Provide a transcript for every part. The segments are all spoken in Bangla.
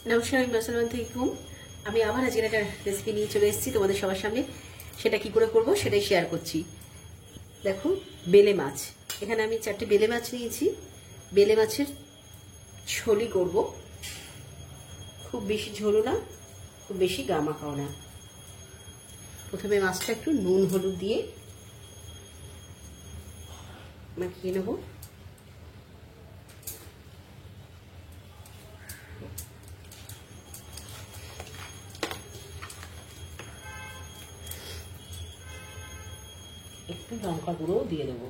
নমস্কার, আমি মাসুলমান থেকে ঘুম। আমি আবার আজকে একটা রেসিপি নিয়ে চলে এসেছি তোমাদের সবার সামনে। সেটা কি করে করব সেটাই শেয়ার করছি। দেখো, বেলে মাছ। এখানে আমি 4টে বেলে মাছ নিয়েছি। বেলে মাছের ঝোলই করব, খুব বেশি ঝোলও না, খুব বেশি গা মাখাও না। প্রথমে মাছটা একটু নুন হলুদ দিয়ে মাখিয়ে নেব। একটু লঙ্কা গুঁড়োও দিয়ে দেবো।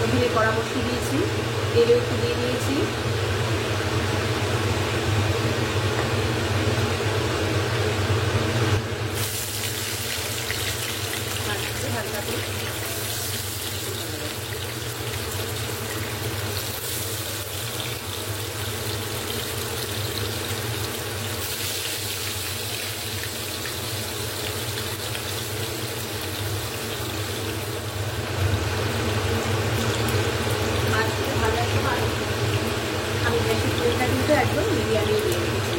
ওভেনে কড়া বসিয়ে দিয়েছি, তেলও একটু দিয়ে দিয়েছি। হালকা করে আমি গ্যাসের ফ্লেমটা কিন্তু একদম মিডিয়ামে দিয়ে রেখেছি।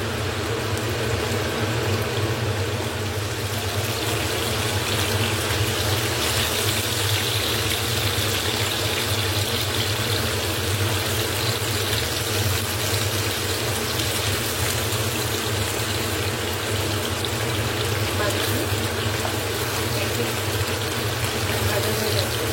ভাজা হয়ে যাচ্ছে।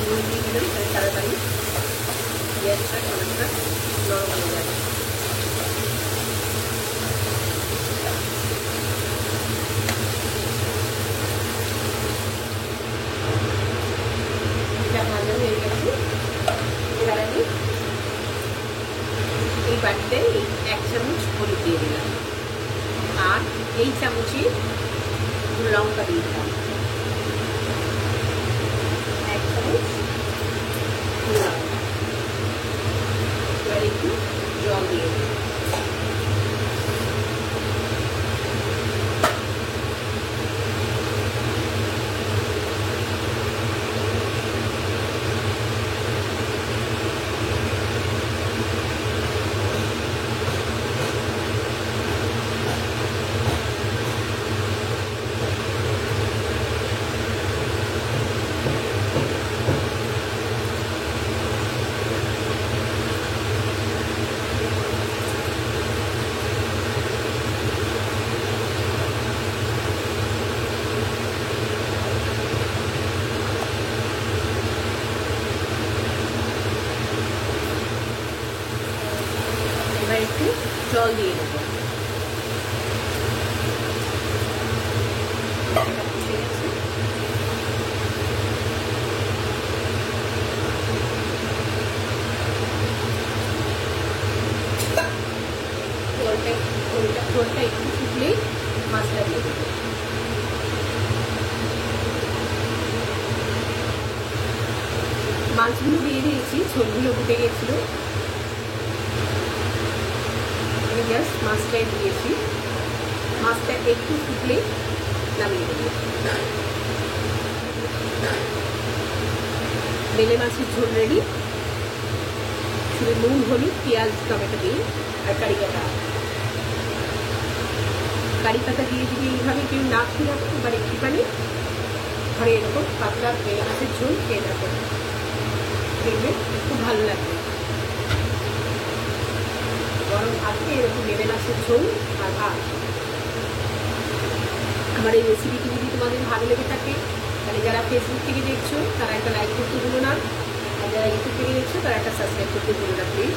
নুন দিয়ে দিলাম, তাড়াতাড়ি গ্যাসটা অনেকটা নরম হয়ে যাবে। এটা ভাজা হয়ে গেছে। এবার আমি এই বাটিতে 1 চামচ হলুদ দিয়ে দিলাম, আর এই চামচে লঙ্কা দিয়ে দিলাম, 1 চামচ। এবার একটু জল দিয়ে দিই। এবার একটু জল দিয়ে দেবো। ঝোলটা একটু ফুটলেই মাছটা দিয়ে দেবো। মাছগুলো দিয়ে দিয়েছি, ঝোলগুলো ফুটে গেছিল, জাস্ট মাছটাই দিয়েছি। মাছটা একটু ফুটলেই নামিয়ে দেবো। বেলে মাছের ঝোল রেডি। শুধু নুন, হলুদ, পেঁয়াজ, টমেটো দিয়ে আর কারি পাতা দিয়ে যদি এইভাবে কেউ না খেয়ে রাখো, এবার একটুখানি ঘরে এরকম পাতলা বেলে মাছের ঝোল খেয়ে রাখো, দেখবে খুব ভালো লাগবে। গরম ভাতে এরকম বেলে মাছের ঝোল আর ভাত। আমার এই রেসিপিটি যদি তোমাদের ভালো লেগে থাকে তাহলে যারা ফেসবুক থেকে দেখছো তারা একটা লাইক করতে ভুলো না, আর যারা ইউটিউব থেকে দেখছো তারা একটা সাবস্ক্রাইব করতে ভুলো না প্লিজ।